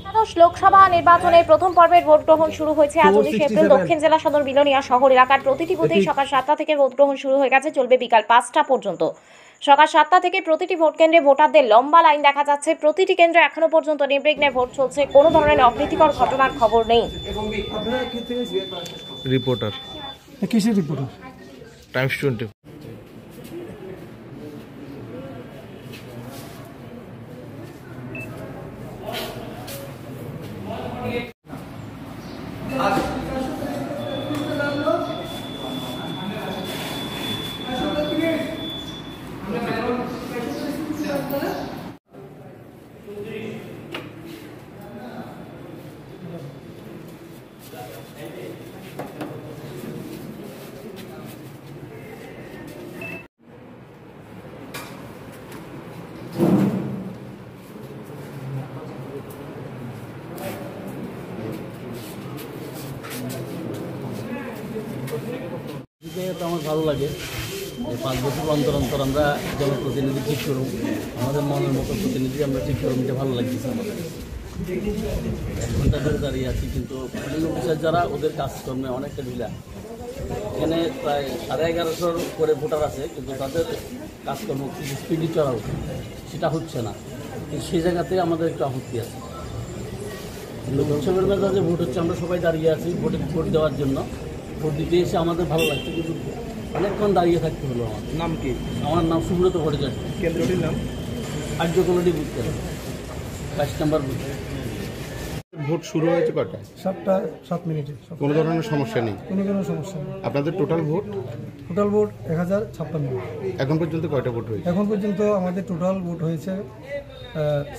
একাদশ লোকসভা নির্বাচনের প্রথম পর্বের ভোট গ্রহণ শুরু হয়েছে আজ 19 এপ্রিল। দক্ষিণ জেলা সদর বিলোনিয়া শহর এলাকার প্রতিটি বুথেই সকাল 7টা থেকে ভোট গ্রহণ শুরু হয়ে গেছে, চলবে বিকাল 5টা পর্যন্ত। সকাল 7টা থেকে প্রতিটি ভোট কেন্দ্রে ভোটারদের লম্বা লাইন দেখা যাচ্ছে। প্রতিটি কেন্দ্রে এখনো পর্যন্ত নির্বিঘ্নে ভোট চলছে, কোনো ধরনের অপ্রীতিকর ঘটনার খবর নেই। রিপোর্টার কিসের রিপোর্টার? টাইমস 20। তো আমার ভালো লাগে যে 5 বছর অন্তর অন্তর আমরা জনপ্রতিনিধি ঠিক করুন, আমাদের মনের মতো প্রতিনিধি আমরা ঠিক করুন, এটা ভালো লাগতেছে আমাদের। 1 ঘন্টা ধরে দাঁড়িয়ে আছি, কিন্তু পুলিশ অফিসার যারা ওদের কাজকর্মে অনেকটা ঢিলা। এখানে প্রায় 1150 করে ভোটার আছে, কিন্তু তাদের কাজকর্ম কিছু স্পিডি চলা উচিত, সেটা হচ্ছে না। কিন্তু সেই জায়গাতে আমাদের একটু আপত্তি আছে। কিন্তু উৎসবের মেজাজে ভোট হচ্ছে, আমরা সবাই দাঁড়িয়ে আছি ভোট দেওয়ার জন্য। ভোট দিতে এসে আমাদের ভালো লাগছে, কিন্তু অনেকক্ষণ দাঁড়িয়ে থাকতে হলো। আমার নাম কি? আমার নাম সুব্রত ভট্টাচার্য। কেন্দ্রটির নাম আর্যকলটি বুথ কেন্দ্র, 22 নম্বর বুথ। ভোট শুরু হয়েছে কটায়? 7টা 7 মিনিটে। কোনো ধরনের সমস্যা নেই? কোনো সমস্যা নেই। আপনাদের টোটাল ভোট? Total vote 1056। এখন পর্যন্ত কয়টা ভোট হয়েছে? এখন পর্যন্ত আমাদের টোটাল ভোট হয়েছে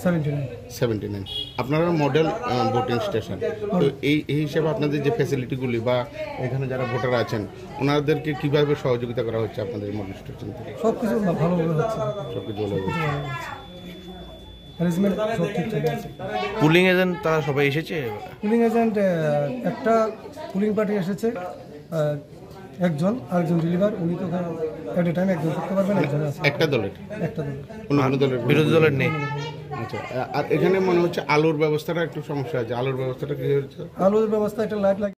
79। আপনারা মডেল ভোটিং স্টেশন, তো এই হিসাবে আপনাদের যে ফ্যাসিলিটিগুলি বা এখানে যারা ভোটার আছেন ওনাদেরকে কীভাবে সহযোগিতা করা হচ্ছে আপনাদের মডেল স্টেশন থেকে? সব কিছু ভালোভাবে হচ্ছে, সব কিছু ভালো হচ্ছে। ম্যানেজমেন্ট সব ঠিকঠাক আছে। পুলিং এজেন্ট তারা সবাই এসেছে? পুলিং এজেন্ট একটা পুলিং পার্টি এসেছে, একজন, আরেকজন ডেলিভার। উনি তো এট এ টাইম একজন থাকতে পারবেন, একজন আছে। একটা দলের? একটা দল, কোনো দলের বিরোধী দলের নেই? আচ্ছা, আর এখানে মনে হচ্ছে আলোর ব্যবস্থাটা একটু সমস্যা আছে। আলোর ব্যবস্থাটা কি হচ্ছে? আলোর ব্যবস্থা, একটা লাইট